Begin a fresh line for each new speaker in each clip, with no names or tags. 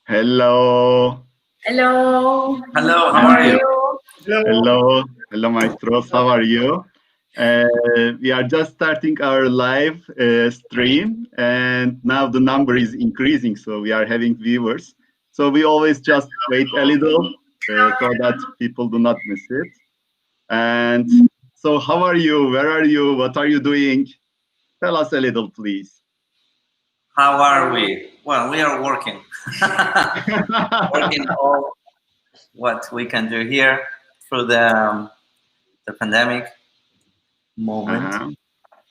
Hello.
Hello.
Hello, how
How
are
are
you?
you?
Hello, maestros. How are you? We are just starting our live stream, and now the number is increasing, so we are having viewers. So we always just wait a little so that people do not miss it. And so, how are you? Where are you? What are you doing? Tell us a little, please.
How are we? Well, we are working. Working all what we can do here through the pandemic moment.
Uh-huh.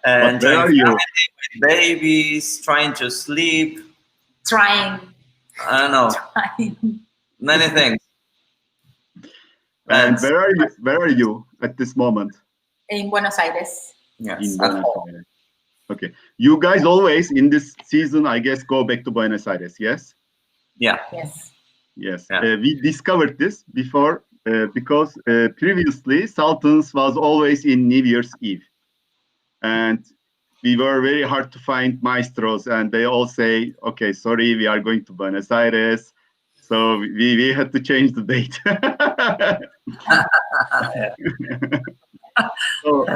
But where
Enjoying
are you?
family with babies, trying to sleep.
Trying.
I don't know, many things.
And
But
where are you? Where are you at this moment?
In Buenos Aires.
yes,
In
at
Buenos
home.
Aires. Okay. You guys always in this season, I guess, go back to Buenos Aires, yes?
Yeah.
Yes.
Yes.
Yeah.
We discovered this before because previously Sultans was always in New Year's Eve. And we were very hard to find maestros, and they all say, okay, sorry, we are going to Buenos Aires. So we had to change the date. So,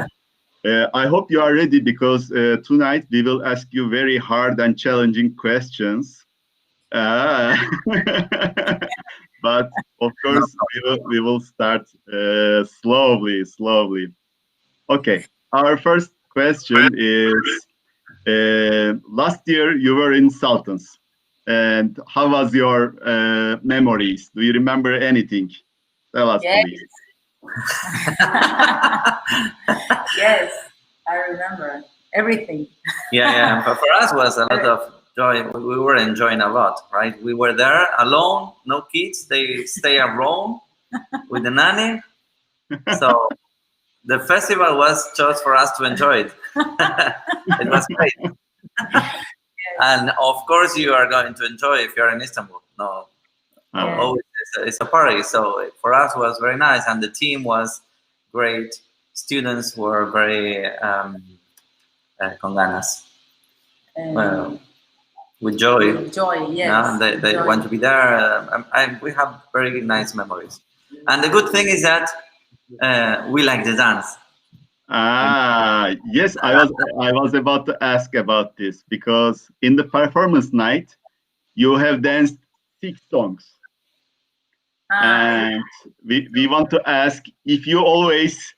I hope you are ready because tonight we will ask you very hard and challenging questions. Uh, but of course, we will start slowly. Okay, our first question is last year you were in Sultans. And how was your memories? Do you remember anything? Tell us,
Yes.
please.
Yes. I remember everything.
Yeah. But for us was a lot of joy. We were enjoying a lot, right? We were there alone, no kids. They stay alone with the nanny. So the festival was just for us to enjoy it. It was great.
Yes.
And of course, you are going to enjoy if you're in Istanbul. No,
Yes.
always it's a party. So for us, it was very nice, and the team was great. Students were very con ganas, with joy.
Joy. Yes.
Yeah, they
Joy.
want to be there. We have very nice memories. And the good thing is that we like the dance.
Yes, I was about to ask about this because in the performance night you have danced 6 songs, and we want to ask if you always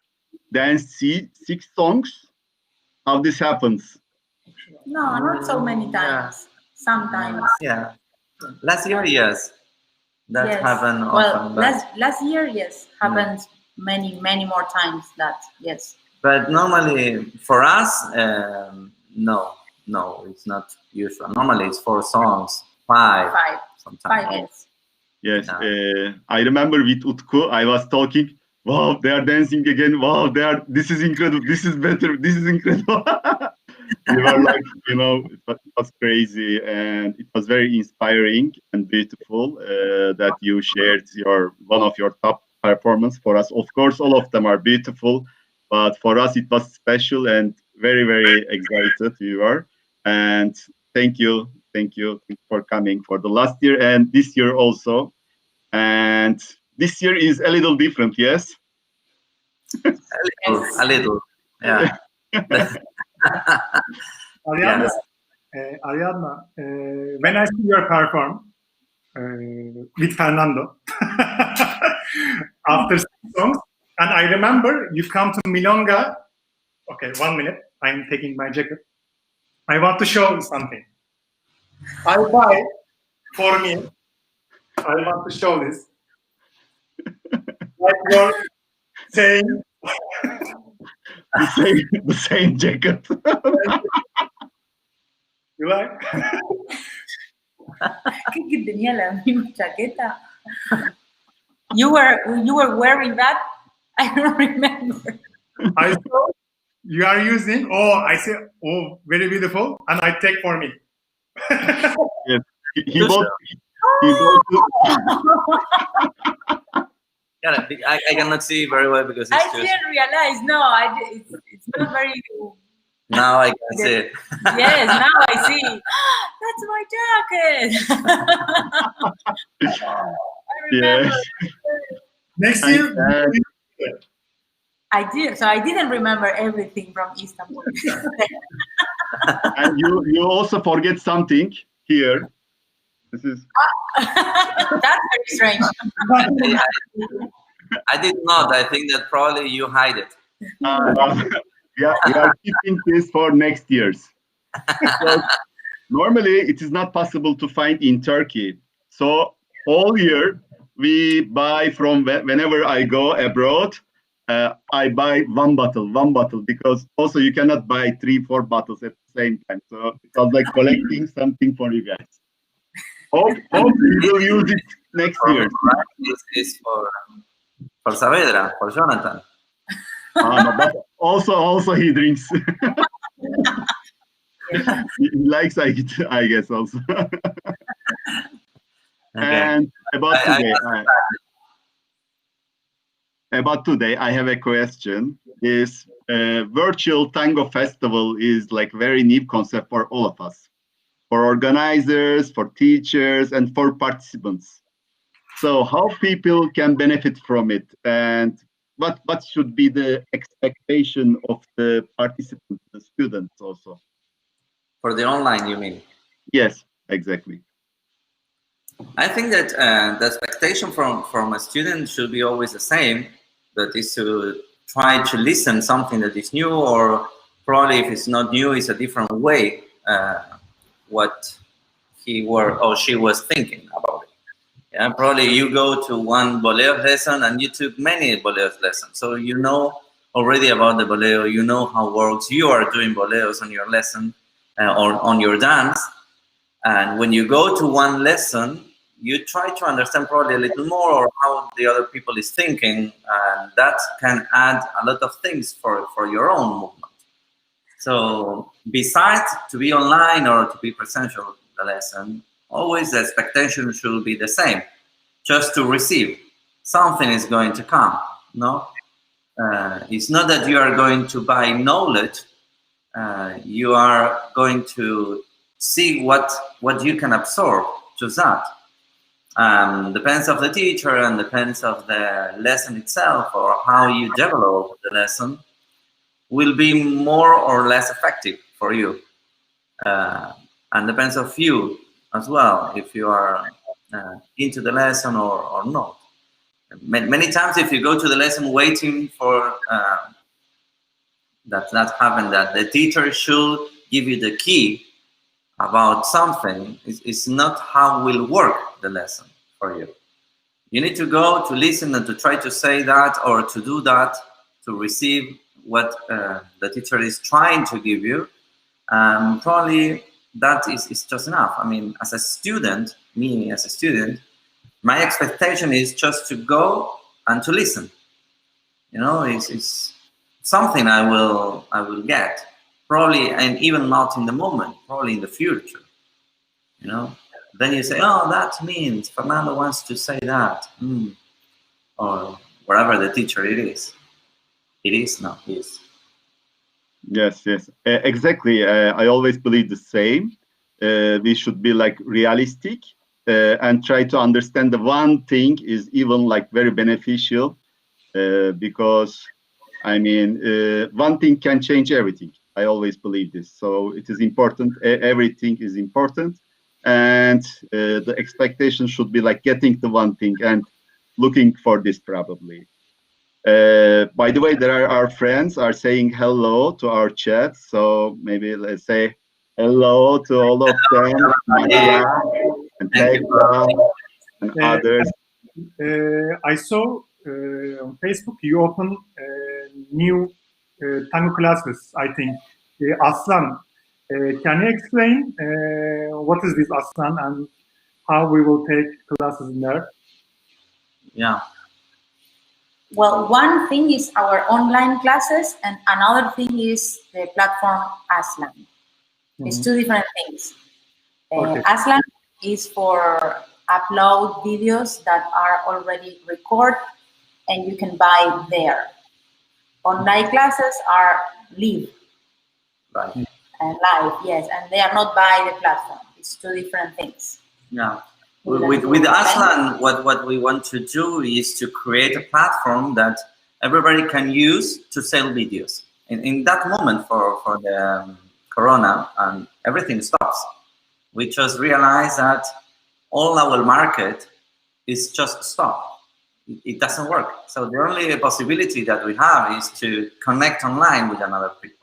dance 6 songs, how this happens.
No, not so many times. Sometimes.
Yeah, last year, yes, that
Yes.
happened
Well,
often. But
last year, yes, happened many more times. That yes.
But normally for us, no, it's not usual. Normally it's 4 songs, five sometimes.
5 yes.
Yes,
Yeah.
I remember with Utku, I was talking. Wow, they are dancing again. Wow, they are. This is incredible. This is better. This is incredible. We were like, it was crazy, and it was very inspiring and beautiful that you shared one of your top performance for us. Of course, all of them are beautiful, but for us it was special and very excited we were. And thank you for coming for the last year and this year also. And this year is a little different, yes?
A little, yeah.
Ariadna, when I see your perform with Fernando after 6 songs, and I remember you come to Milonga. Okay, 1 minute. I'm taking my jacket. I want to show something. I buy for me. I want to show this. Like you're saying.
The same jacket.
You like?
Que tenía la misma chaqueta. You were wearing that? I don't remember.
I saw you are using. Oh, I say, oh, very beautiful, and I take for me.
Yes. He bought.
I cannot see very well because
I
it's too.
didn't realize. No, it's not very
Now I can see it.
Yes, now I see. That's my jacket. I remember.
Yes.
Next
And,
year,
I did. So I didn't remember everything from Istanbul.
and you also forget something here. This is
That's very strange.
I did not. I think that probably you hide it.
no. We are keeping this for next year's. So normally it is not possible to find in Turkey. So all year we buy from whenever I go abroad. I buy one bottle, because also you cannot buy 3-4 bottles at the same time. So it was like collecting something for you guys. Hope we will use it next year.
This is for Saavedra, for Jonathan.
No, but also he drinks. He likes it, I guess, also.
Okay.
And about today, I have a question. Is virtual tango festival is like very new concept for all of us, for organizers, for teachers, and for participants. So how people can benefit from it, and what should be the expectation of the participants, the students also?
For the online, you mean?
Yes, exactly.
I think that the expectation from a student should be always the same. That is to try to listen something that is new, or probably if it's not new, it's a different way what he or she was thinking about it. Yeah, probably you go to one bolero lesson and you took many bolero lessons, so you know already about the bolero. You know how it works. You are doing boleros on your lesson or on your dance, and when you go to one lesson, you try to understand probably a little more or how the other people is thinking, and that can add a lot of things for your own movement. So besides to be online or to be presential the lesson, always the expectation should be the same, just to receive. Something is going to come, no? It's not that you are going to buy knowledge, you are going to see what you can absorb, just that. Depends of the teacher and depends of the lesson itself, or how you develop the lesson will be more or less effective for you. And depends of you as well, if you are into the lesson or not. Many times if you go to the lesson waiting for that happen, that the teacher should give you the key about something, it's not how will work the lesson for you. You need to go to listen and to try to say that or to do that, to receive what the teacher is trying to give you. Probably that is just enough. I mean, as a student, me as a student, my expectation is just to go and to listen. You know, it's something I will get, probably, and even not in the moment, probably in the future. You know, then you say, oh, that means Fernando wants to say that, or wherever the teacher it is. It is not his.
Yes, exactly. I always believe the same. We should be like realistic and try to understand the one thing is even like very beneficial because I mean one thing can change everything. I always believe this. So it is important. Everything is important, and the expectation should be like getting the one thing and looking for this probably. By the way, there are our friends are saying hello to our chat. So maybe let's say hello to all of them, Maria and Tekla and others.
I saw on Facebook you open new tango classes, I think. Aslan, can you explain what is this Aslan and how we will take classes in there?
Yeah.
Well, one thing is our online classes, and another thing is the platform Aslan. It's two different things.
Okay.
Aslan is for upload videos that are already recorded and you can buy there. Online classes are live.
Right.
Live, yes, and they are not by the platform. It's two different things.
Yeah. With Aslan, what we want to do is to create a platform that everybody can use to sell videos. In that moment for the Corona and everything stops, we just realize that all our market is just stopped. It doesn't work. So the only possibility that we have is to connect online with another people.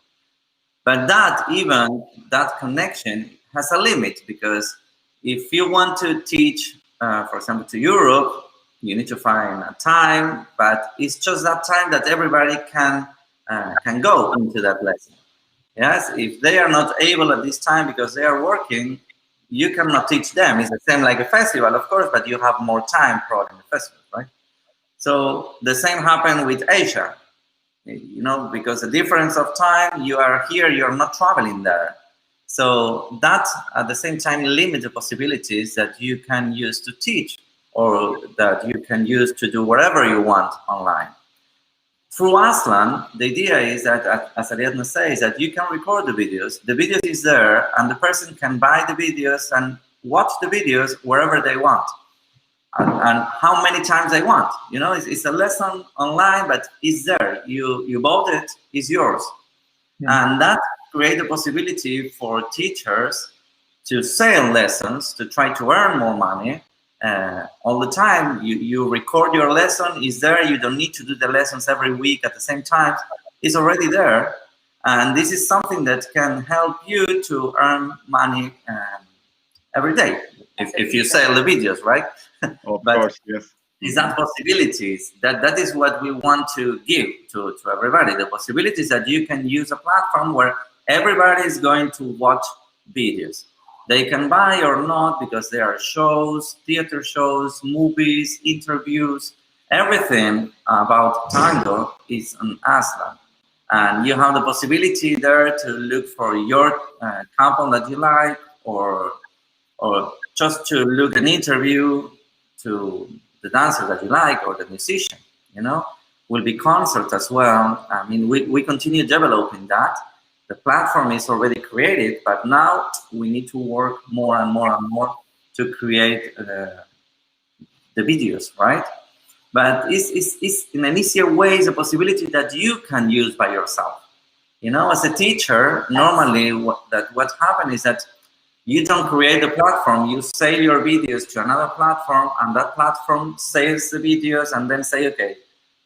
But that connection has a limit, because if you want to teach, for example, to Europe, you need to find a time, but it's just that time that everybody can go into that lesson. Yes, if they are not able at this time because they are working, you cannot teach them. It's the same like a festival, of course, but you have more time probably in the festival, right? So the same happened with Asia. You know, because the difference of time, you are here, you're not traveling there. So that at the same time limits the possibilities that you can use to teach, or that you can use to do whatever you want online. Through Aslan, the idea is that, as Ariadna says, that you can record the videos is there, and the person can buy the videos and watch the videos wherever they want. And how many times they want. You know, it's a lesson online, but it's there. You bought it, it's yours. Yeah. And that creates a possibility for teachers to sell lessons, to try to earn more money. All the time, you record your lesson, it's there. You don't need to do the lessons every week at the same time. It's already there. And this is something that can help you to earn money every day, if you sell the videos, right?
Of course, yes.
Is that possibilities? That is what we want to give to everybody. The possibilities that you can use a platform where everybody is going to watch videos. They can buy or not, because there are shows, theater shows, movies, interviews, everything about Tango is on Aslan. And you have the possibility there to look for your couple that you like, or just to look an interview to the dancer that you like, or the musician. You know, will be concerts as well. I mean, we continue developing that. The platform is already created, but now we need to work more and more and more to create the videos, right? But it's in an easier way, is a possibility that you can use by yourself. You know, as a teacher, normally what happens is that you don't create a platform, you sell your videos to another platform, and that platform sells the videos, and then say, okay,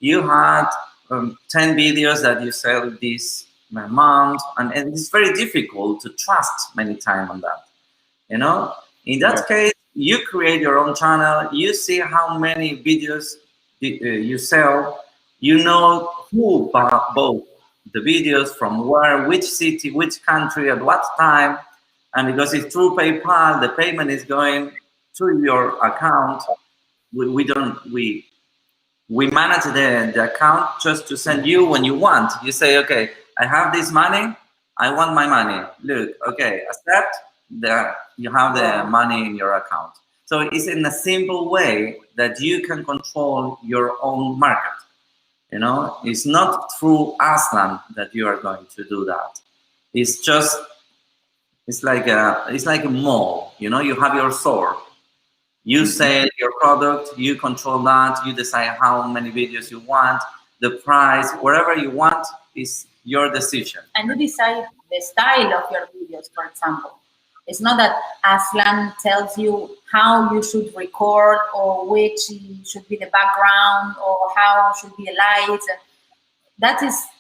you had 10 videos that you sell this month, and it's very difficult to trust many times on that. You know, in that case, you create your own channel, you see how many videos you sell, you know who bought the videos, from where, which city, which country, at what time. And because it's through PayPal, the payment is going to your account. We manage the account just to send you when you want. You say, okay, I have this money, I want my money. Look, okay, accept. You have the money in your account. So it's in a simple way that you can control your own market. You know, it's not through Aslan that you are going to do that. It's just, it's like a mall. You know, you have your store. You sell your product, you control that, you decide how many videos you want, the price, whatever you want is your decision.
And you decide the style of your videos, for example. It's not that Aslan tells you how you should record, or which should be the background, or how should be the lights.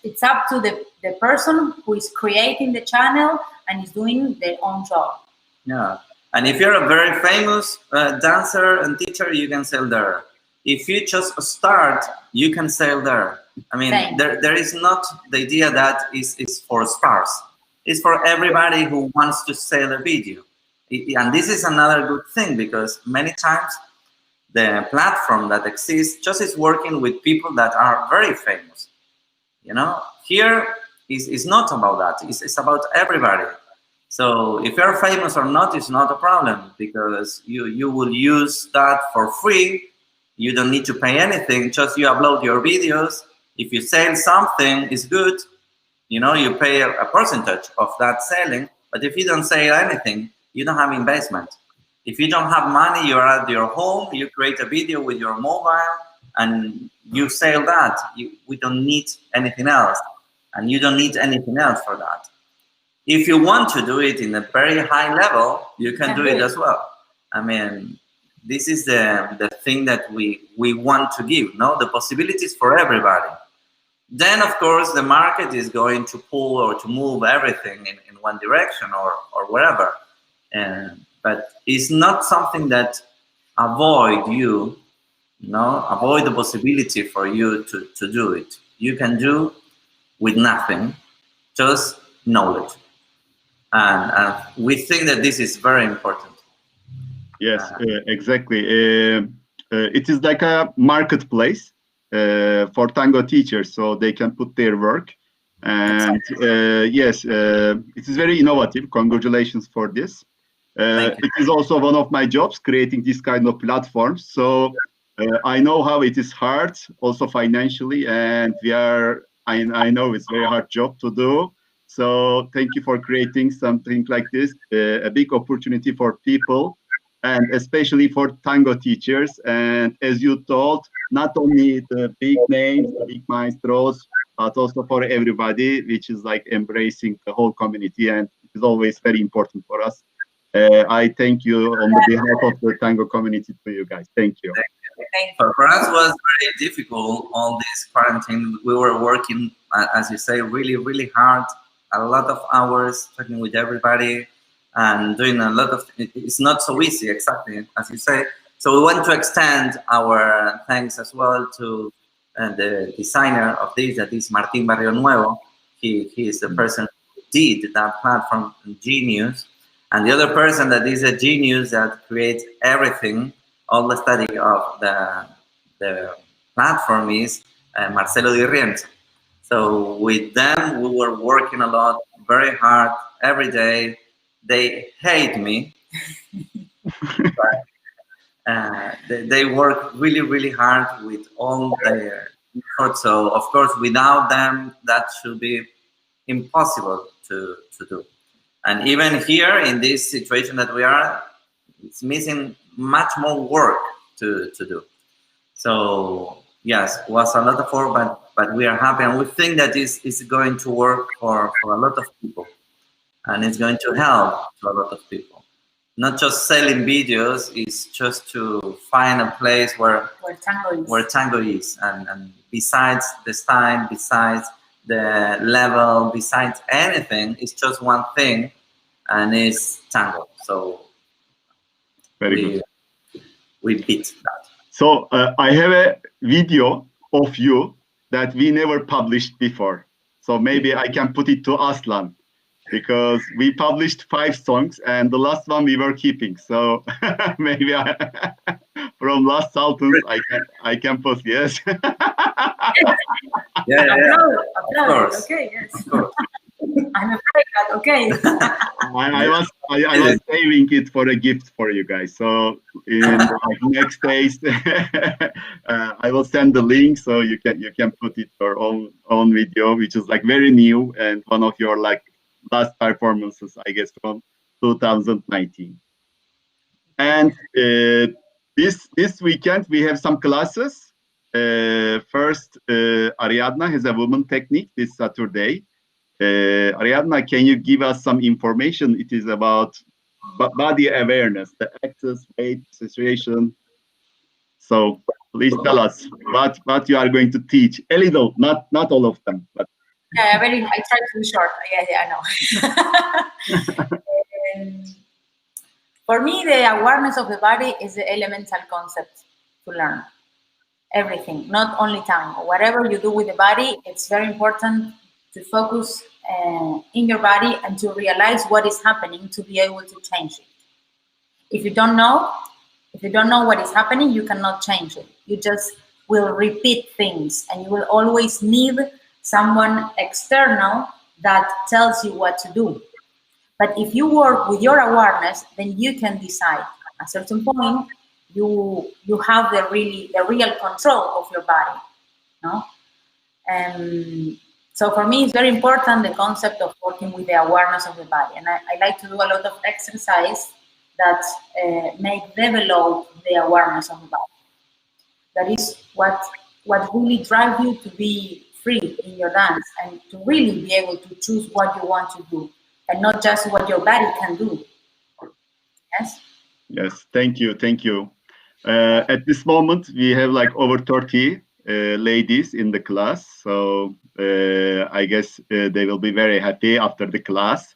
It's up to the person who is creating the channel and is doing their own job.
Yeah. And if you're a very famous dancer and teacher, you can sell there. If you just start, you can sell there. I mean, there is not the idea that is for stars. It's for everybody who wants to sell a video. And this is another good thing, because many times the platform that exists just is working with people that are very famous. You know, here is not about that. It's about everybody. So if you're famous or not, it's not a problem, because you will use that for free. You don't need to pay anything, just you upload your videos. If you sell something, it's good. You know, you pay a percentage of that selling, but if you don't sell anything, you don't have investment. If you don't have money, you're at your home, you create a video with your mobile, and you sell that. We don't need anything else, and you don't need anything else for that. If you want to do it in a very high level, you can do it as well. I mean, this is the thing that we want to give, no? The possibilities for everybody. Then, of course, the market is going to pull or to move everything in one direction or wherever. But it's not something that avoid the possibility for you to do it. You can do with nothing, just knowledge. And we think that this is very important.
Yes, exactly. It is like a marketplace for Tango teachers, so they can put their work. And yes, it is very innovative. Congratulations for this. It is also one of my jobs, creating this kind of platforms. So I know how it is hard, also financially, and I know it's a very hard job to do. So thank you for creating something like this, a big opportunity for people, and especially for Tango teachers. And as you told, not only the big names, the big maestros, but also for everybody, which is like embracing the whole community. And it is always very important for us. I thank you on the behalf of the Tango community to you guys. Thank you.
For us, it was very difficult, all this quarantine. We were working, as you say, really, really hard, a lot of hours, talking with everybody and doing a lot of, it's not so easy, exactly, as you say. So we want to extend our thanks as well to the designer of this, that is Martin Barrio Nuevo. He is the person who did that platform, genius. And the other person that is a genius that creates everything, all the study of the platform is Marcelo Di Rienzo. So with them, we were working a lot, very hard, every day. They hate me. But, they work really, really hard with all their effort. So of course, without them, that should be impossible to do. And even here in this situation that we are, it's missing much more work to do. So yes, it was a lot of work, but we are happy, and we think that this is going to work for a lot of people, and it's going to help to a lot of people. Not just selling videos, it's just to find a place where Tango is, and besides the style, besides the level, besides anything, it's just one thing, and it's Tango. So
very good.
We beat that.
So I have a video of you that we never published before. So maybe I can put it to Aslan, because we published 5 songs and the last one we were keeping. So maybe from last Sultans I can post, yes.
Yeah.
Of course. Okay, yes. I'm afraid that, okay.
I was saving it for a gift for you guys. So in the next days, I will send the link so you can put it your own video, which is like very new and one of your like last performances, I guess, from 2019. And this weekend we have some classes. First, Ariadna has a woman technique this Saturday. Ariadna, can you give us some information? It is about body awareness, the access, weight, situation. So please tell us what you are going to teach. A little, not all of them, but
yeah, I try to be short. Yeah, I know. For me, the awareness of the body is the elemental concept to learn. Everything, not only Tango. Whatever you do with the body, it's very important to focus in your body and to realize what is happening to be able to change it. If you don't know what is happening, you cannot change it. You just will repeat things, and you will always need someone external that tells you what to do. But if you work with your awareness, then you can decide. At a certain point, you have the real control of your body, no? So for me, it's very important, the concept of working with the awareness of the body. And I like to do a lot of exercise that make develop the awareness of the body. That is what really drives you to be free in your dance and to really be able to choose what you want to do and not just what your body can do. Yes?
Yes, thank you, thank you. At this moment, we have like over 30 ladies in the class, so I guess they will be very happy after the class.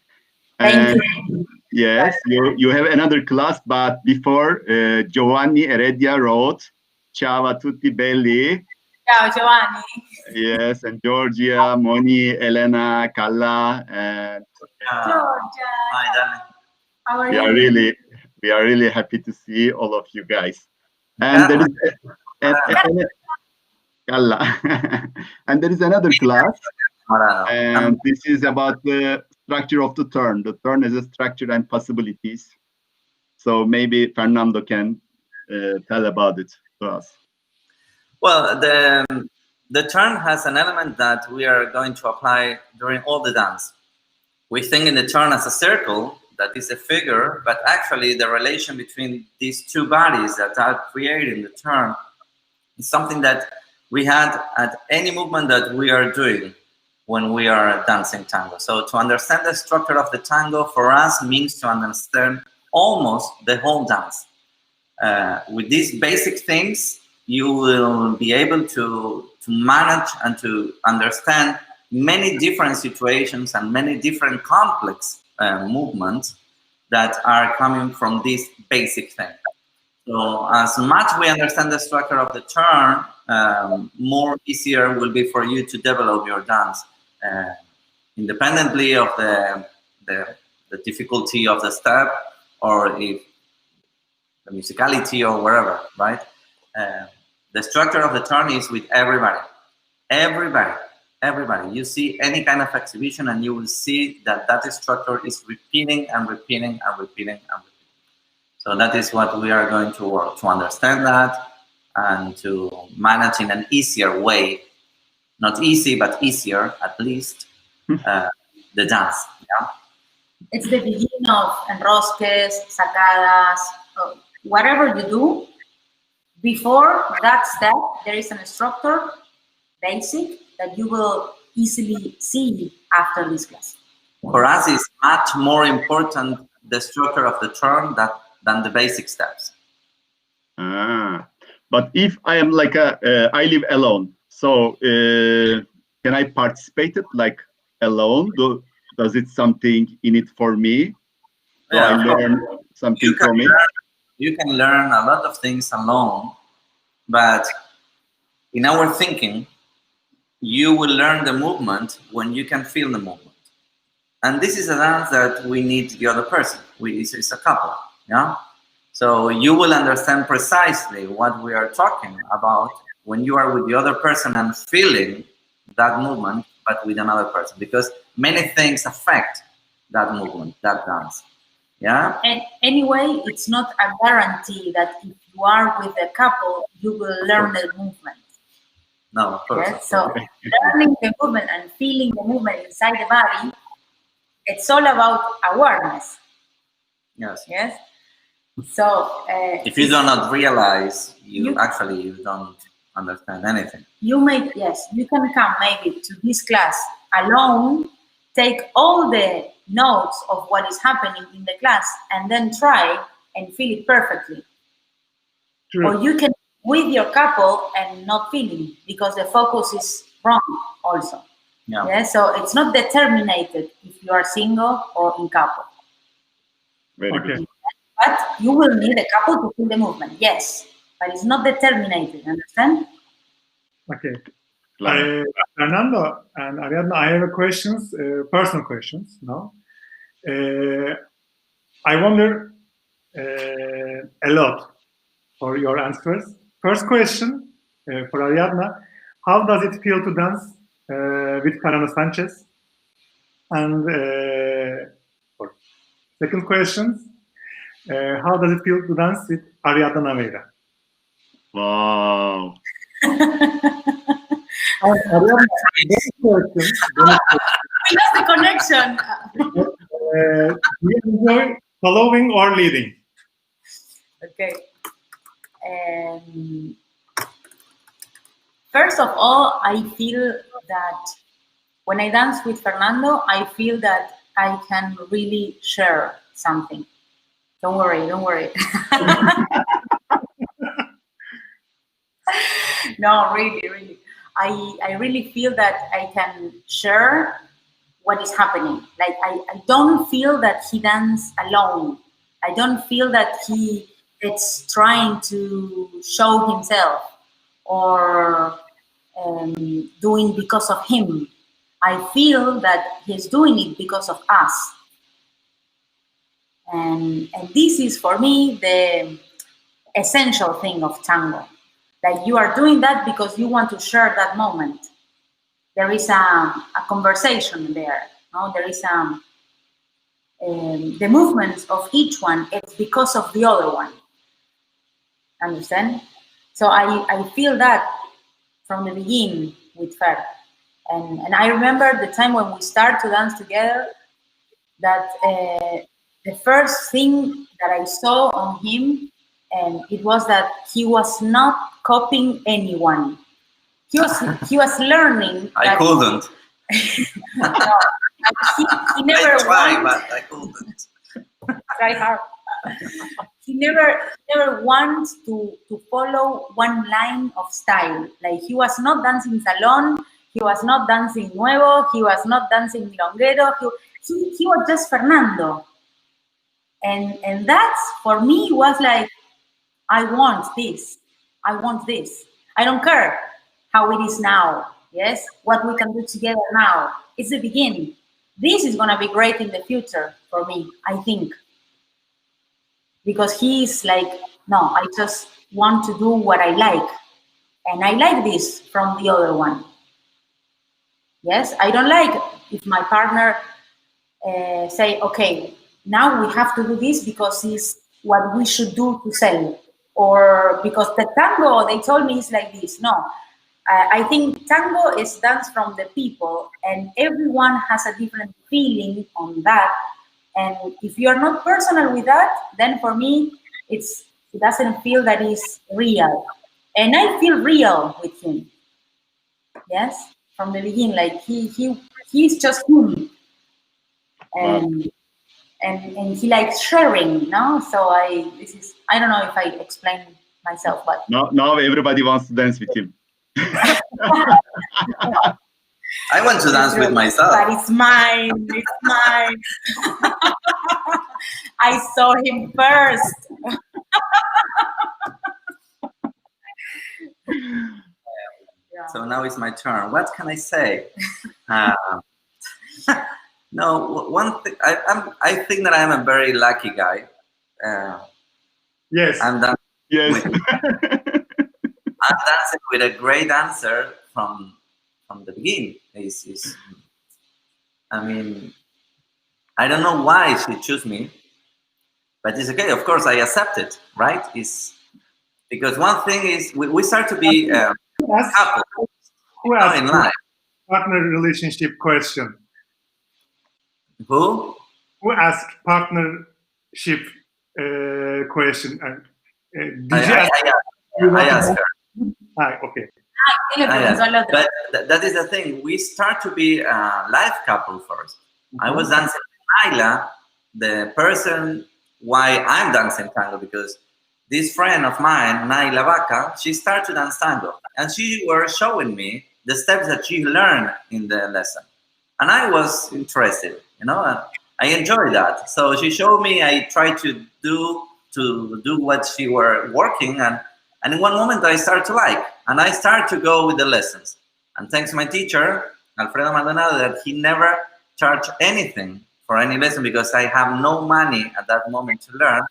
Thank
And
you.
yes, you have another class, but before Giovanni Heredia wrote "Ciao a tutti belli."
Ciao, Giovanni.
Yes, and Georgia, Moni, Elena, Kalla, and
Georgia.
Hi, darling.
How are
we
you?
are really happy to see all of you guys. And there is Kalla. And there is another class, and this is about the structure of the turn. The turn is a structure and possibilities. So maybe Fernando can tell about it to us.
Well, the turn has an element that we are going to apply during all the dance. We think in the turn as a circle, that is a figure, but actually the relation between these two bodies that are creating the turn is something that we had at any movement that we are doing when we are dancing tango. So to understand the structure of the tango for us means to understand almost the whole dance. With these basic things, you will be able to manage and to understand many different situations and many different complex movements that are coming from this basic thing. So as much we understand the structure of the turn, more easier will be for you to develop your dance independently of the difficulty of the step or if the musicality or wherever, right? The structure of the turn is with everybody. Everybody. You see any kind of exhibition and you will see that that structure is repeating and repeating and repeating and repeating. So that is what we are going to work to understand that and to manage in an easier way, not easy, but easier at least, the dance. Yeah?
It's the beginning of enrosques, sacadas, whatever you do. Before that step, there is an structure, basic, that you will easily see after this class.
For us, it's much more important the structure of the turn than the basic steps.
But if I am like I live alone, so can I participate it like alone? Does it something in it for me? Do I learn something from it?
You can learn a lot of things alone, but in our thinking, you will learn the movement when you can feel the movement. And this is a dance that we need the other person. It's a couple, yeah? So you will understand precisely what we are talking about when you are with the other person and feeling that movement, but with another person, because many things affect that movement, that dance. Yeah.
And anyway, it's not a guarantee that if you are with a couple, you will learn the movement.
No, of course.
Yes? So learning the movement and feeling the movement inside the body, it's all about awareness.
Yes.
Yes. So
if you do not realize, you don't understand anything.
You can come maybe to this class alone, take all the notes of what is happening in the class, and then try and feel it perfectly. True. Or you can with your couple and not feeling because the focus is wrong also. Yeah. So it's not determined if you are single or in couple.
Very good.
But you will need a couple to feel the movement, yes. But it's not determined, understand?
Okay. Fernando and Ariadna, I have questions, personal questions now. I wonder a lot for your answers. First question for Ariadna, how does it feel to dance with Fernando Sanchez? And for second question, how does it feel to dance with Ariadna Naveira?
Wow.
Ariadna, question.
We lost the connection.
Do you enjoy following or leading?
Okay. First of all, I feel that when I dance with Fernando, I feel that I can really share something. Don't worry, don't worry. No, really, really. I really feel that I can share what is happening. Like I don't feel that he dances alone. I don't feel that he is trying to show himself or doing because of him. I feel that he's doing it because of us. And this is for me the essential thing of tango. Like you are doing that because you want to share that moment. There is a conversation there. No? There is the movements of each one, it's because of the other one. Understand? So I feel that from the beginning with Fer. And I remember the time when we started to dance together, that the first thing that I saw on him, and it was that he was not copying anyone. He was learning.
I couldn't.
No, he never
I tried,
wanted,
but I couldn't.
try hard. He never wants to follow one line of style. Like he was not dancing salon, he was not dancing nuevo, he was not dancing milonguero. He was just Fernando. And that's for me was like, I want this. I want this. I don't care how it is now. Yes, what we can do together now. It's the beginning. This is gonna be great in the future for me, I think. Because he's like, no, I just want to do what I like. And I like this from the other one. Yes, I don't like if my partner say, okay, now we have to do this because it's what we should do to sell. Or because the tango, they told me, is like this. No, I think tango is dance from the people and everyone has a different feeling on that. And if you're not personal with that, then for me, it doesn't feel that is real. And I feel real with him. Yes, from the beginning, like he's just him. And and he likes sharing, no? So I don't know if I explain myself, but
now everybody wants to dance with him.
I want to dance with myself.
But it's mine. It's mine. I saw him first.
So now it's my turn. What can I say? No, one thing. I think that I'm a very lucky guy.
Yes.
I'm dancing
Yes.
I'm dancing with a great dancer from the beginning. I mean, I don't know why she chose me, but it's okay. Of course, I accept it, right? It's because one thing is we start to be couple
Who asked
in life.
partner relationship question?
Who?
Who asked partnership question? Did you ask?
I asked her.
Okay.
But that is the thing. We start to be a life couple first. I was dancing with Naila, the person why I'm dancing tango, because this friend of mine, Naila Vaca, she started to dance tango. And she was showing me the steps that she learned in the lesson. And I was interested, you know, and I enjoyed that. So she showed me, I tried to do what she were working, and in one moment I started to like, and I started to go with the lessons. And thanks to my teacher, Alfredo Maldonado, that he never charged anything for any lesson because I have no money at that moment to learn.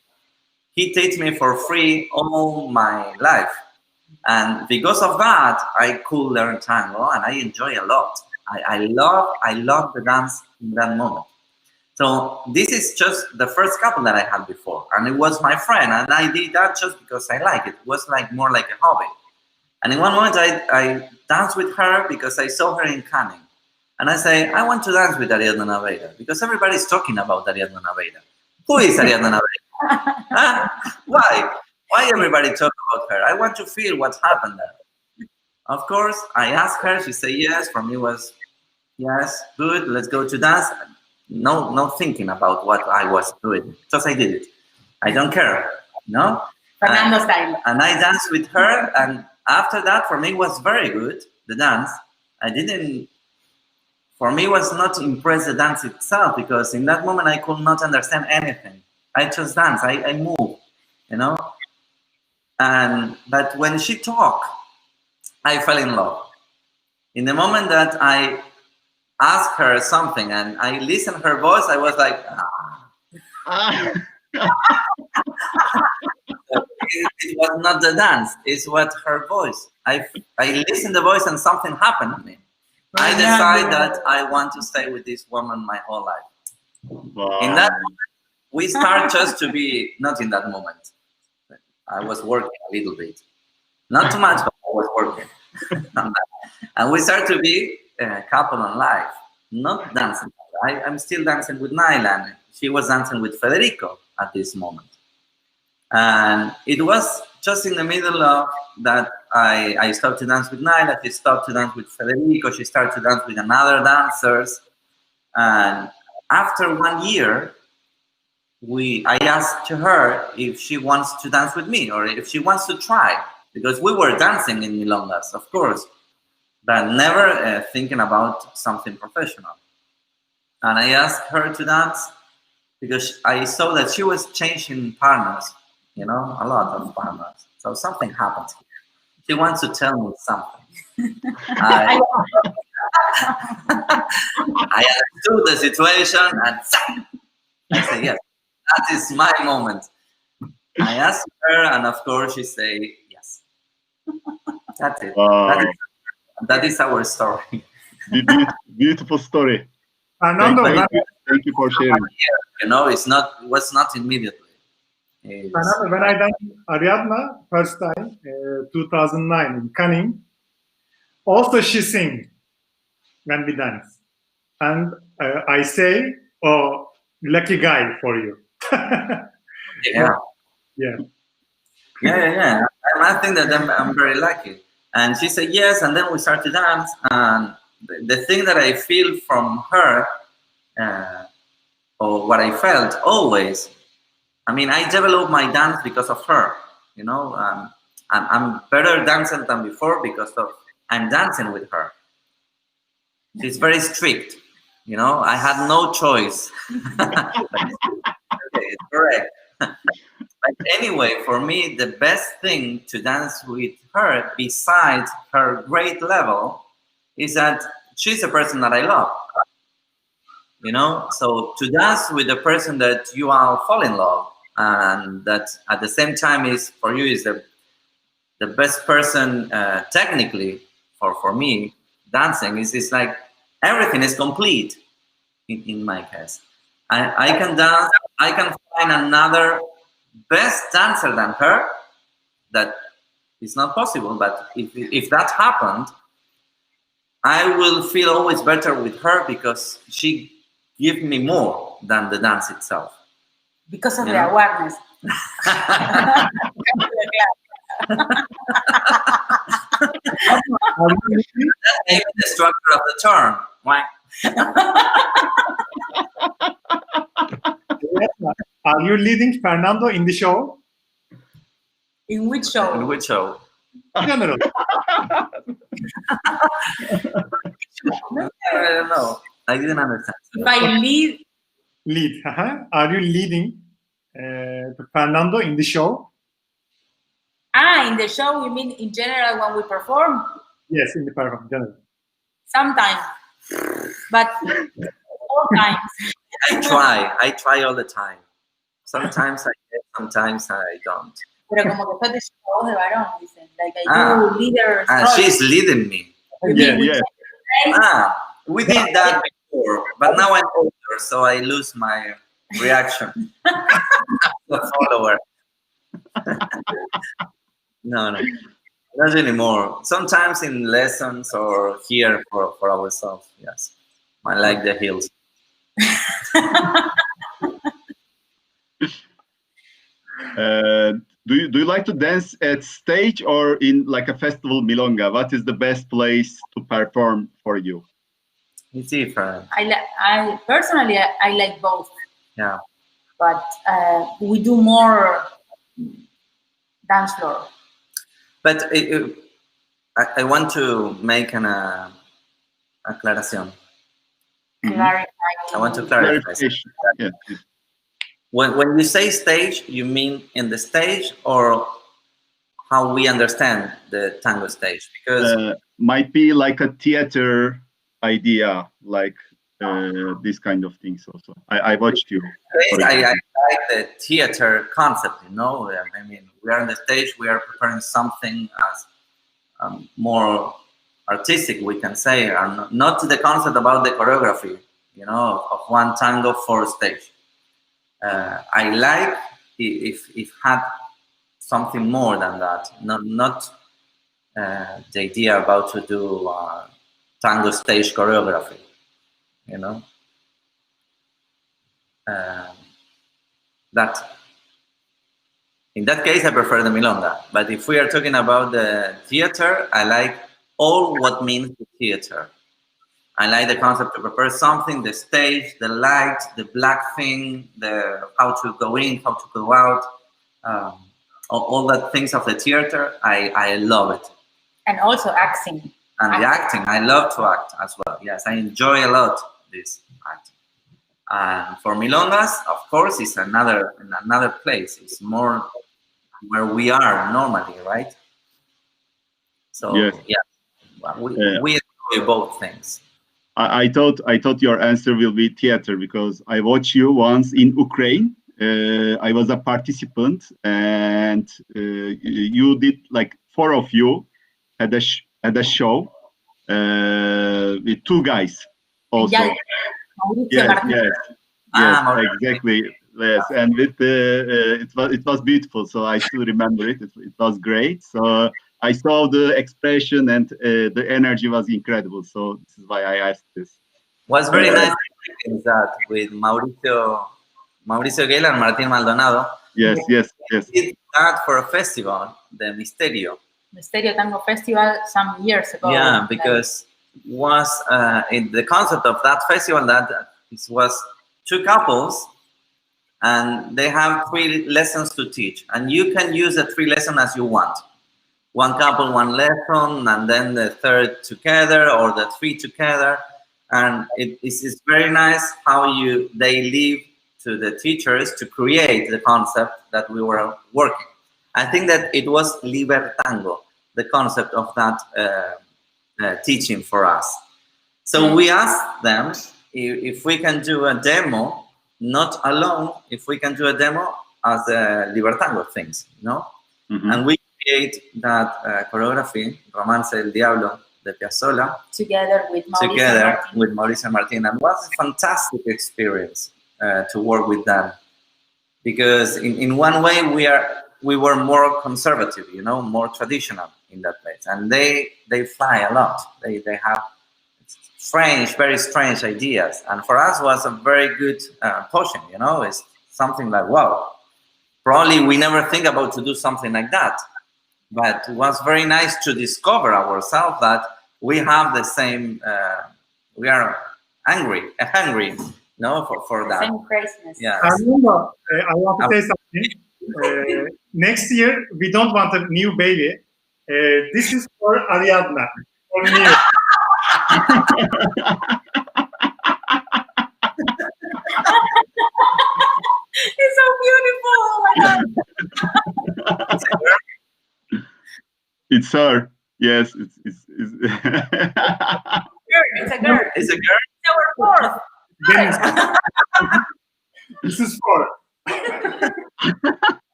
He teach me for free all my life. And because of that, I could learn tango, and I enjoy a lot. I love the dance in that moment. So this is just the first couple that I had before, and it was my friend, and I did that just because I like it. It was like more like a hobby. And in one moment, I danced with her because I saw her in Canning. And I say, I want to dance with Ariadna Naveira because everybody's talking about Ariadna Naveira. Who is Ariadna Naveira? Huh? Why? Why everybody talk about her? I want to feel what happened there. Of course, I asked her. She said yes. For me, was yes, good. Let's go to dance. No thinking about what I was doing. Just I did it. I don't care. No.
Fernando style.
And I danced with her. And after that, for me, was very good. The dance. I didn't. For me, was not impress the dance itself because in that moment I could not understand anything. I just dance. I move. You know. But when she talked, I fell in love. In the moment that I asked her something and I listened her voice, I was like, it was not the dance, it's what her voice. I listened the voice and something happened to me. I decided that I want to stay with this woman my whole life.
Wow.
In that moment, we start just to be, not in that moment. I was working a little bit. Not too much, but I was working. And we start to be a couple on life, not dancing. I'm still dancing with Nyla. She was dancing with Federico at this moment. And it was just in the middle of that I started to dance with Nyla. She stopped to dance with Federico. She started to dance with another dancers. And after 1 year, I asked to her if she wants to dance with me or if she wants to try. Because we were dancing in milongas, of course, but never thinking about something professional. And I asked her to dance because I saw that she was changing partners, you know, a lot of partners. So something happened here. She wants to tell me something. I understood the situation and I said, yes, that is my moment. I asked her and of course she said, yes. That's it.
Wow.
That is our story.
Beautiful story.
Fernando,
thank you for sharing.
You know, it was not immediately.
Fernando, when I danced Ariadna first time, 2009 in Canning, also she sing when we dance, and I say, "Oh, lucky guy for you."
Yeah.
Yeah.
And I think that I'm very lucky. And she said yes, and then we started to dance. And the thing that I feel from her, or what I felt always, I mean, I developed my dance because of her. You know, I'm better dancer than before because of I'm dancing with her. She's very strict. You know, I had no choice. Okay, it's correct. But anyway, for me, the best thing to dance with her, besides her great level, is that she's a person that I love. You know, so to dance with a person that you all fall in love, and that at the same time is for you is the best person technically for me dancing is like everything is complete in my case. I can dance. I can find another best dancer than her. That is not possible. But if that happened, I will feel always better with her because she gives me more than the dance itself.
Because of the awareness.
That's maybe the structure of the term. Why?
Are you leading Fernando in the show?
In which show?
In which show?
General.
I don't know. I didn't understand.
If I lead.
Lead. Are you leading Fernando in the show?
In the show, you mean in general when we perform?
Yes, in the performance, general.
Sometimes, but all times.
I try all the time. Sometimes I get, sometimes I don't.
Pero como que estás de voz de varón, dicen. Like I do leader.
She's leading me.
Yeah.
We did that before, but now I'm older, so I lose my reaction. The follower. No. Not anymore. Sometimes in lessons or here for ourselves. Yes, I like the hills.
Do you like to dance at stage or in like a festival milonga? What is the best place to perform for you?
It's different.
I personally I like both,
Yeah.
but we do more dance floor.
But I want to make an aclaración.
Clarify.
I want to clarify.
Clarification. Yeah.
When you say stage, you mean in the stage or how we understand the tango stage? Because
Might be like a theater idea, like this kind of things also. I watched you.
I like the theater concept, you know. I mean, we are on the stage, we are preparing something as more artistic, we can say, and not the concept about the choreography, you know, of one tango for stage. I like if had something more than that, not the idea about to do tango stage choreography, you know. That in that case I prefer the milonga, but if we are talking about the theater, I like all what means the theater. I like the concept to prepare something, the stage, the lights, the black thing, the how to go in, how to go out, all the things of the theater. I love it.
And also acting.
And the acting, I love to act as well. Yes, I enjoy a lot this acting. And for milongas, of course, it's another place. It's more where we are normally, right? So
Yes.
yeah, we enjoy both things.
I thought your answer will be theater because I watched you once in Ukraine. I was a participant, and you did like four of you had a show with two guys also. Yes, exactly. Yes, and with it was beautiful. So I still remember it. It was great. So I saw the expression and the energy was incredible. So this is why I asked this.
What's very nice is that with Mauricio Gela and Martin Maldonado.
Yes.
We did that for a festival, the Misterio
Tango Festival some years ago.
Yeah, because was in the concept of that festival that it was two couples and they have 3 lessons to teach, and you can use the 3 lessons as you want. One couple, one lesson, and then the third together or the 3 together. And it's very nice how they leave to the teachers to create the concept that we were working. I think that it was Libertango, the concept of that teaching for us. So we asked them if we can do a demo, not alone, if we can do a demo as a Libertango things, you know?
Mm-hmm.
And we create that choreography, Romance del Diablo, de Piazzolla,
together with
Mauricio and Martin. And it was a fantastic experience to work with them, because in one way we were more conservative, you know, more traditional in that place, and they fly a lot. They have very strange ideas, and for us was a very good pushing, you know. It's something like, wow, probably we never think about to do something like that. But it was very nice to discover ourselves that we have the same, we are hungry, no, for that.
Same craziness.
Yeah.
I want to say something. Next year, we don't want a new baby. This is for Ariadna, for me.
It's so beautiful. Oh my God.
It's her. Yes, it's
It's a girl.
It's a girl.
It's our fourth.
This is for.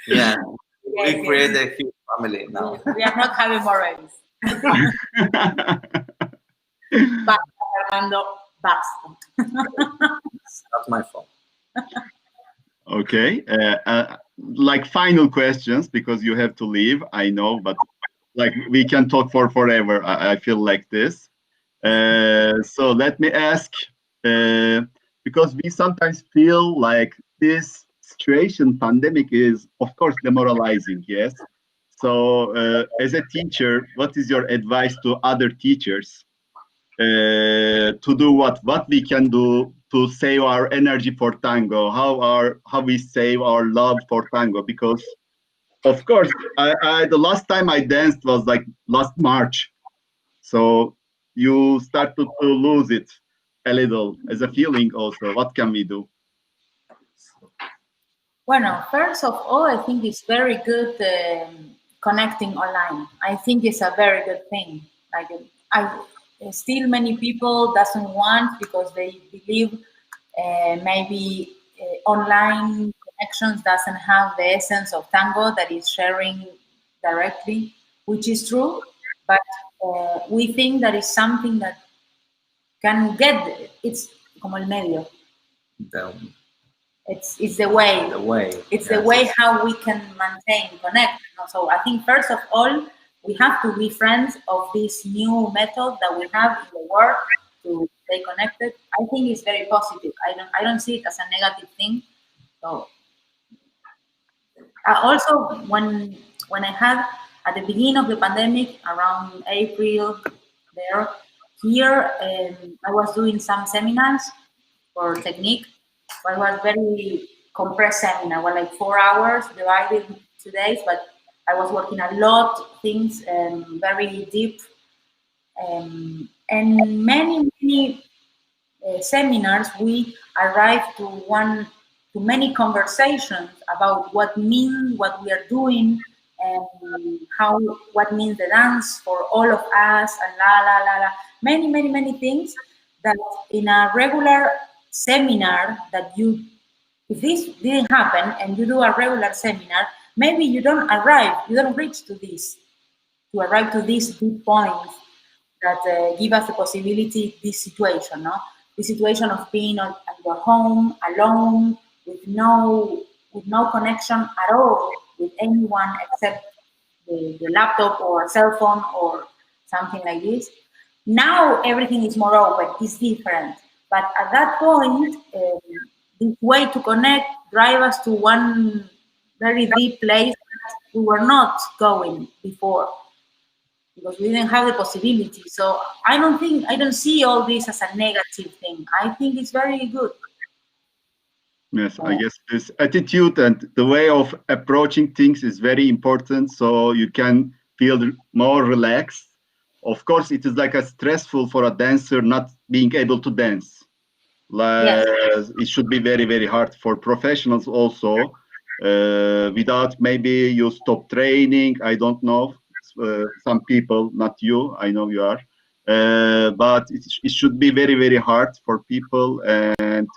Yeah. We create a huge family now.
We are not having more babies. Basta, Fernando, basta.
It's not my fault.
okay. like final questions because you have to leave. I know, but like we can talk for forever. I feel like this. So let me ask, because we sometimes feel like this situation, pandemic, is of course demoralizing. Yes. So as a teacher, what is your advice to other teachers to do what we can do to save our energy for tango? How we save our love for tango? Because of course, I the last time I danced was like last March. So you start to lose it a little as a feeling also. What can we do?
Well, first of all, I think it's very good connecting online. I think it's a very good thing. Like I still many people doesn't want because they believe maybe online connections doesn't have the essence of tango that is sharing directly, which is true. But we think that is something that can get it's como el medio.
The,
It's the way.
the way.
It's
Yes.
the way how we can maintain connect. So I think first of all we have to be friends of this new method that we have in the world to stay connected. I think it's very positive. I don't see it as a negative thing. So also when I had at the beginning of the pandemic around April there here I was doing some seminars for technique. But it was very compressed seminar, well, like 4 hours divided into 2 days, but I was working a lot things very deep and many seminars we arrived to many conversations about what means what we are doing and how what means the dance for all of us and many things that in a regular seminar that you if this didn't happen and you do a regular seminar maybe you don't reach to arrive to these deep points that give us the possibility, this situation, no? The situation of being at your home alone with no connection at all with anyone except the laptop or cell phone or something like this. Now everything is more open, it's different. But at that point, this way to connect drive us to one very deep place that we were not going before because we didn't have the possibility. So I don't see all this as a negative thing. I think it's very good.
Yes, I guess this attitude and the way of approaching things is very important so you can feel more relaxed. Of course, it is like a stressful for a dancer not being able to dance. Like,
Yes.
it should be very hard for professionals also. Without maybe you stop training, I don't know. Some people, not you, I know you are. But it should be very hard for people, and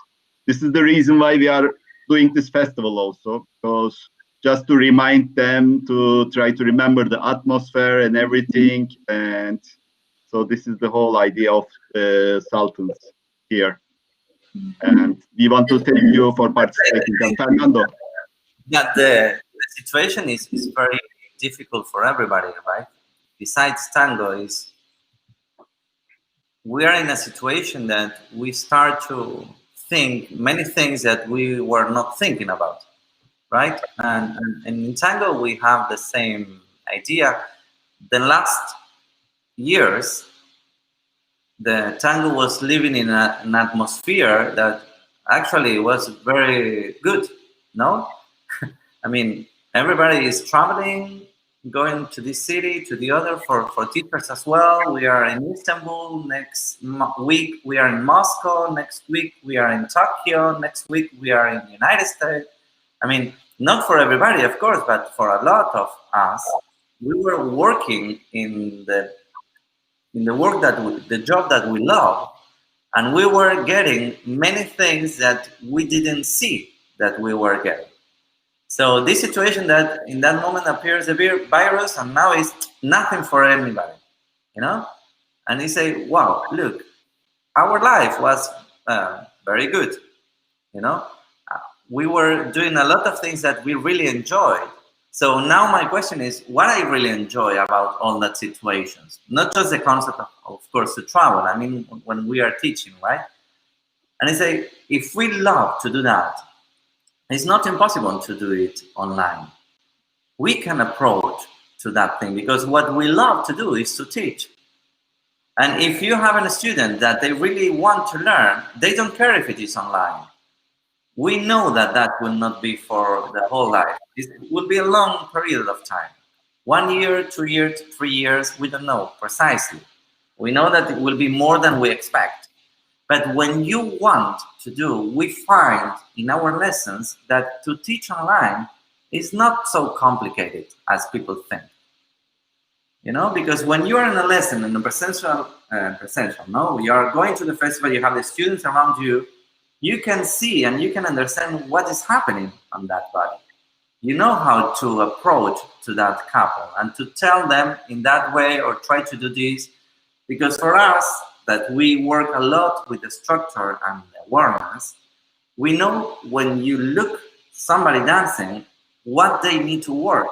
this is the reason why we are doing this festival also, because just to remind them to try to remember the atmosphere and everything. And so this is the whole idea of Sultans here. And we want to thank you for participating. And Fernando.
Yeah, the situation is very difficult for everybody, right? Besides tango, is we are in a situation that we start to think many things that we were not thinking about, right? And in tango, we have the same idea. The last years, the tango was living in an atmosphere that actually was very good, no? I mean, everybody is traveling, going to this city, to the other for teachers as well. We are in Istanbul, next week we are in Moscow, next week we are in Tokyo, next week we are in the United States. I mean, not for everybody, of course, but for a lot of us, we were working in the work the job that we love, and we were getting many things that we didn't see that we were getting. So this situation that in that moment appears a virus and now is nothing for anybody, you know? And you say, wow, look, our life was very good, you know? we were doing a lot of things that we really enjoyed. So now my question is, what I really enjoy about all that situations, not just the concept of course, to travel. I mean, when we are teaching, right? And I say, if we love to do that, it's not impossible to do it online. We can approach to that thing because what we love to do is to teach. And if you have a student that they really want to learn, they don't care if it is online. We know that that will not be for the whole life. It will be a long period of time. 1 year, 2 years, 3 years, we don't know precisely. We know that it will be more than we expect. But when you want to do, we find in our lessons that to teach online is not so complicated as people think. You know, because when you are in a lesson in a presential, no, you are going to the festival, you have the students around you, you can see and you can understand what is happening on that body. You know how to approach to that couple and to tell them in that way or try to do this, because for us that we work a lot with the structure and the awareness, we know when you look somebody dancing, what they need to work.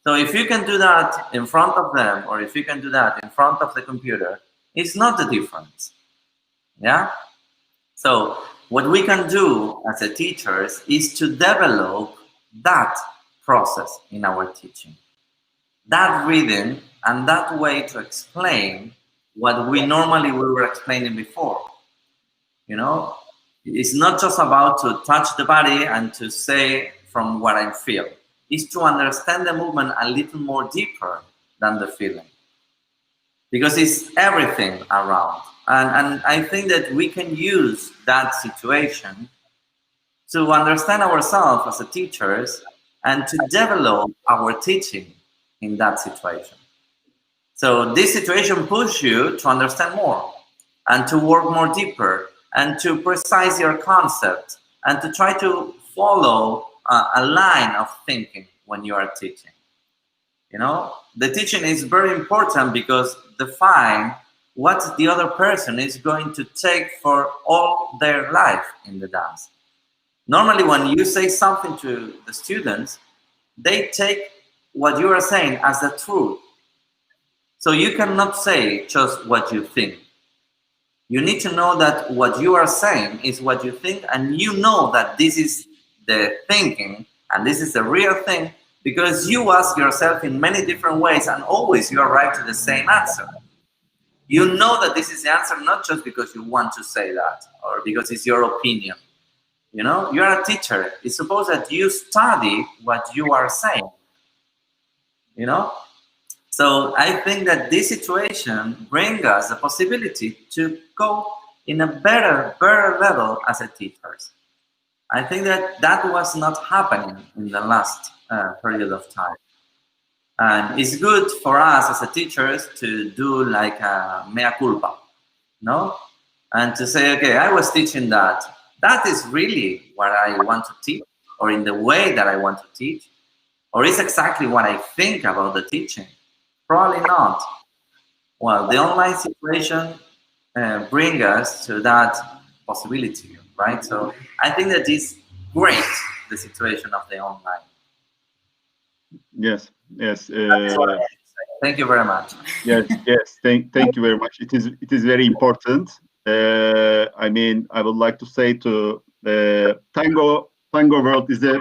So if you can do that in front of them, or if you can do that in front of the computer, it's not the difference. Yeah? So what we can do as a teachers is to develop that process in our teaching. That reading and that way to explain what we were explaining before. You know, it's not just about to touch the body and to say from what I feel. It's to understand the movement a little more deeper than the feeling. Because it's everything around. And I think that we can use that situation to understand ourselves as a teachers and to develop our teaching in that situation. So this situation pushes you to understand more and to work more deeper and to precise your concept and to try to follow a line of thinking when you are teaching. You know, the teaching is very important because define what the other person is going to take for all their life in the dance. Normally, when you say something to the students, they take what you are saying as the truth. So you cannot say just what you think. You need to know that what you are saying is what you think, and you know that this is the thinking and this is the real thing, because you ask yourself in many different ways and always you arrive to the same answer. You know that this is the answer not just because you want to say that or because it's your opinion. You know, you are a teacher. It's supposed that you study what you are saying. You know? So I think that this situation brings us the possibility to go in a better level as a teachers. I think that that was not happening in the last period of time. And it's good for us as a teachers to do like a mea culpa, no? And to say, okay, I was teaching that. That is really what I want to teach, or in the way that I want to teach, or is exactly what I think about the teaching. Probably not. Well, the online situation brings us to that possibility, right? So I think that is great, the situation of the online.
Yes, yes.
Thank you very much.
Yes, yes. Thank you very much. It is very important. I mean, I would like to say to Tango world is a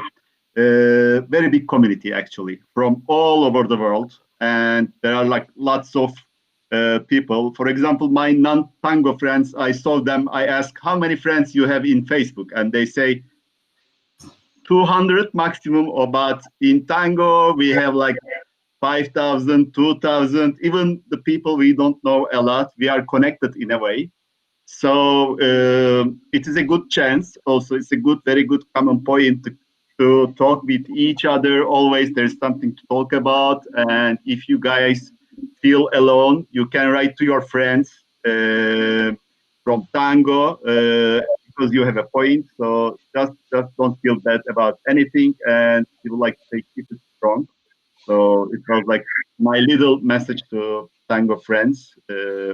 very big community actually from all over the world, and there are like lots of people. For example, my non-Tango friends, I saw them. I asked how many friends you have in Facebook, and they say 200 maximum. But in Tango, we have like 5,000, 2,000, even the people we don't know a lot, we are connected in a way. So it is a good chance. Also, it's a very good common point to talk with each other. Always there's something to talk about. And if you guys feel alone, you can write to your friends from Tango because you have a point. So just don't feel bad about anything, and we would like to keep it strong. So it was like my little message to Tango friends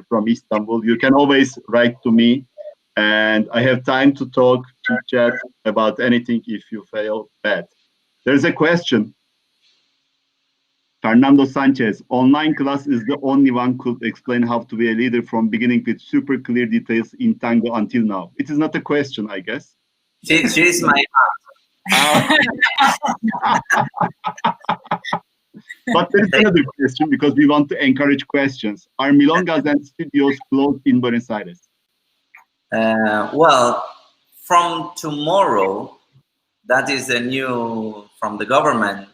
from Istanbul. You can always write to me and I have time to talk, to chat about anything if you feel bad. There's a question. Fernando Sanchez, online class is the only one could explain how to be a leader from beginning with super clear details in Tango until now. It is not a question, I guess.
She's my
But there is another question because we want to encourage questions. Are milongas and studios closed in Buenos Aires?
Well, from tomorrow, that is the new from the government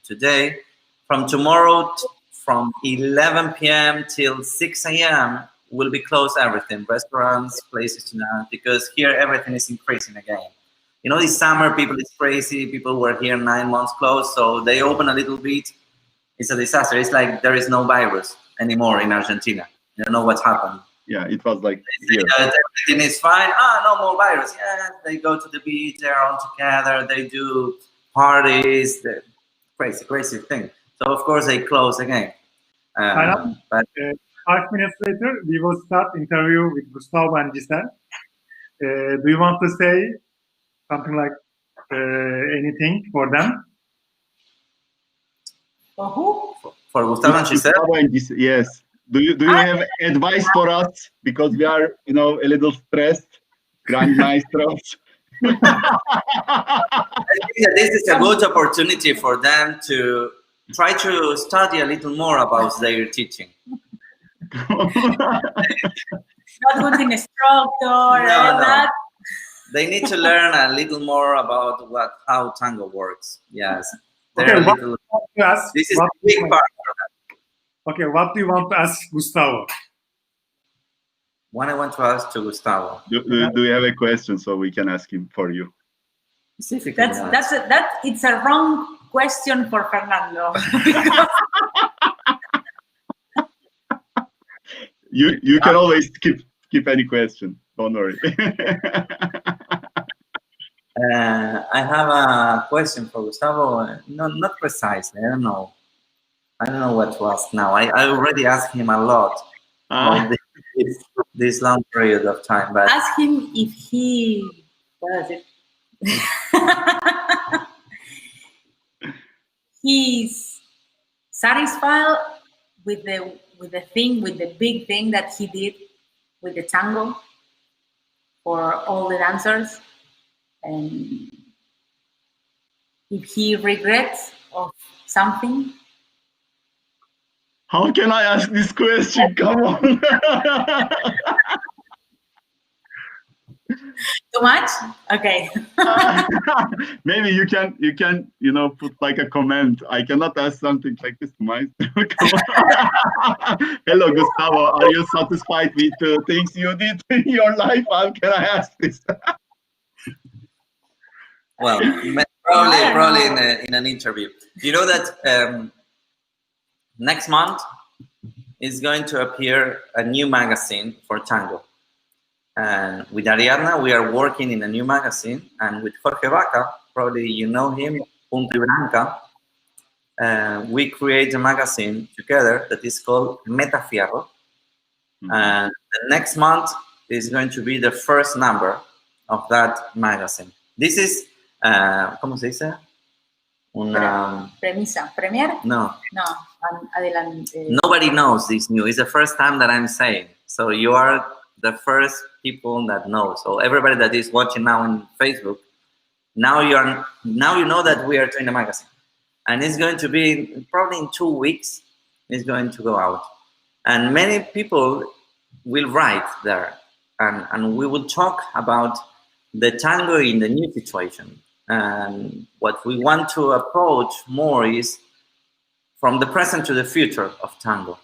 today. From tomorrow, from 11 p.m. till 6 a.m. will be closed everything, restaurants, places to know, because here everything is increasing again. You know, this summer people is crazy. People were here 9 months closed, so they open a little bit. It's a disaster. It's like there is no virus anymore in Argentina. You don't know what's happened.
Yeah, it was like here.
Everything is fine. No more virus. Yeah, they go to the beach. They're all together. They do parties. Crazy thing. So of course they close again. But
5 minutes later, we will start interview with Gustavo and Giselle. Do you want to say something like anything for them?
For who?
For Gustavo and Giselle?
Yes. Do you have advice for us, because we are a little stressed, grand maestros?
I think that this is a good opportunity for them to try to study a little more about their teaching.
Not good instructor, that.
They need to learn a little more about how tango works. Yes.
Okay,
this is a big part for them.
Okay, what do you want to ask Gustavo?
What I want to ask to Gustavo.
Do we have a question so we can ask him for you?
It's a wrong question for Fernando.
You can always keep any question. Don't worry.
I have a question for Gustavo. No, not precisely. I don't know what to ask now. I already asked him a lot this long period of time. But
ask him if he he's satisfied with the big thing that he did with the tango for all the dancers, and if he regrets of something.
How can I ask this question? Come on.
Too much? Okay.
Maybe you can put like a comment. I cannot ask something like this to myself. Hello, Gustavo. Are you satisfied with the things you did in your life? How can I ask this?
Well, probably in an interview. You know that next month is going to appear a new magazine for tango. And with Ariadna, we are working in a new magazine. And with Jorge Vaca, probably you know him, Punta Branca, we create a magazine together that is called Metafierro. And the next month is going to be the first number of that magazine. This is, ¿cómo se dice?
Premisa. ¿Premier?
No.
No. Adelante.
Nobody knows this news. It's the first time that I'm saying. So you are the first people that know. So everybody that is watching now on Facebook, now you know that we are doing a magazine, and it's going to be probably in 2 weeks. It's going to go out, and many people will write there, and we will talk about the tango in the new situation. And what we want to approach more is from the present to the future of tango.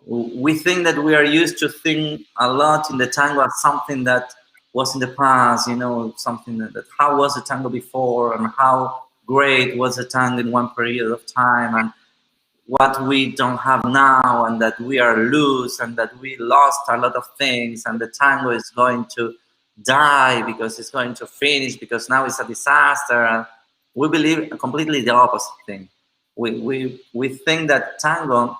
We think that we are used to think a lot in the tango as something that was in the past, something that how was the tango before, and how great was the tango in one period of time, and what we don't have now, and that we are loose, and that we lost a lot of things, and the tango is going to die because it's going to finish because now it's a disaster. And we believe completely the opposite thing. We think that tango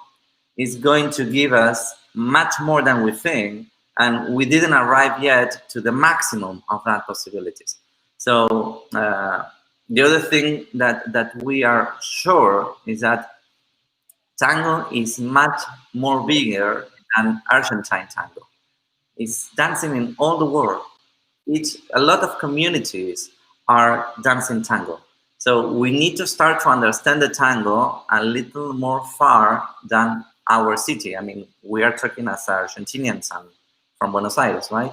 is going to give us much more than we think, and we didn't arrive yet to the maximum of that possibilities. So the other thing that we are sure is that tango is much more bigger than Argentine tango. It's dancing in all the world. A lot of communities are dancing tango. So we need to start to understand the tango a little more far than our city. I mean, we are talking as Argentinians and from Buenos Aires, right?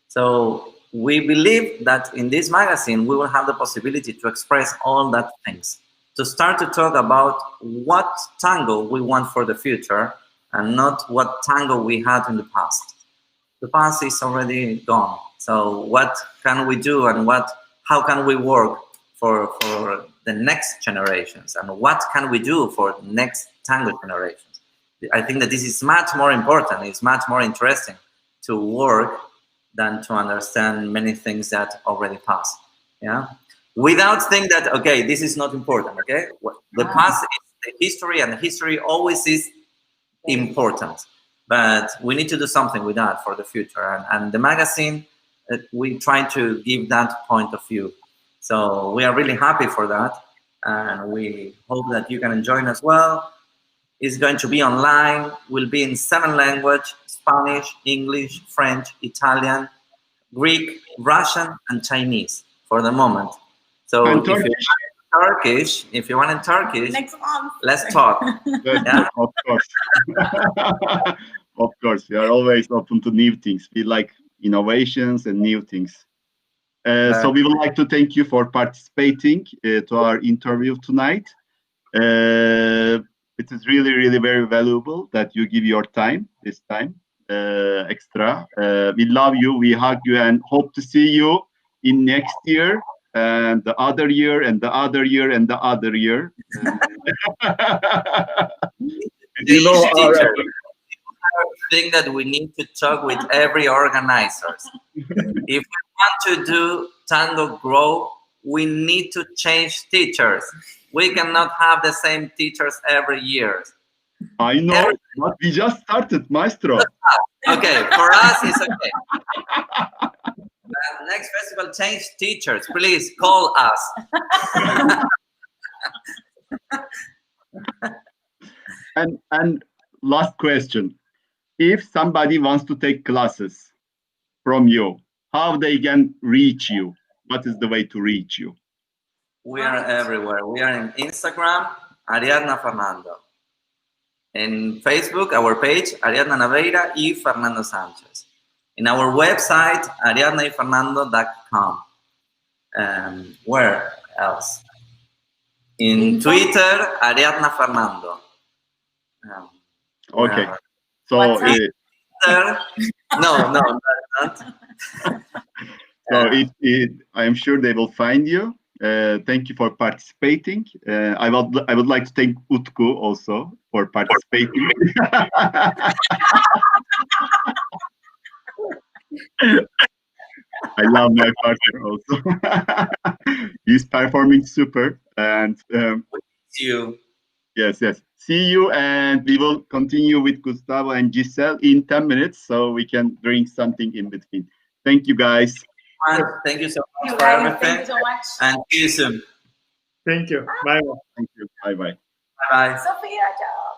So we believe that in this magazine, we will have the possibility to express all that things, to start to talk about what tango we want for the future and not what tango we had in the past. The past is already gone. So what can we do and how can we work for the next generations, and what can we do for the next tango generations? I think that this is much more important. It's much more interesting to work than to understand many things that already passed. Yeah, without thinking that, okay, this is not important. Okay, the past is the history, and the history always is important. But we need to do something with that for the future. And the magazine, we try to give that point of view. So we are really happy for that. And we hope that you can join as well. It's going to be online, will be in 7 languages: Spanish, English, French, Italian, Greek, Russian, and Chinese for the moment. So if you want in Turkish,
next month,
let's talk.
Yeah? Of course. Of course, we are always open to new things. We like innovations and new things. So we would like to thank you for participating to our interview tonight. It is really, really very valuable that you give your time this time extra. We love you, we hug you, and hope to see you in next year, and the other year, and the other year, and the other year. You know,
thing that we need to talk with every organizers. If we want to do tango grow, we need to change teachers. We cannot have the same teachers every year.
I know, but we just started, Maestro.
Okay, for us it's okay. Next festival, change teachers. Please call us.
And last question. If somebody wants to take classes from you, how they can reach you? What is the way to reach you?
We are everywhere. We are in Instagram, Ariadna Fernando. In Facebook, our page, Ariadna Naveira Fernando Sanchez. In our website, ariadnafernando.com. Where else? In Twitter, Ariadna Fernando.
Okay. So
no, not.
So I am sure they will find you. Thank you for participating. I would like to thank Utku also for participating. I love my partner also. He's performing super, and
see you.
Yes. See you, and we will continue with Gustavo and Giselle in 10 minutes, so we can drink something in between. Thank you, guys.
Thank you so much for everything.
Thank you so much.
And see you soon.
Thank you. Bye.
Thank you. Bye-bye.
Bye.
Sophia, ciao.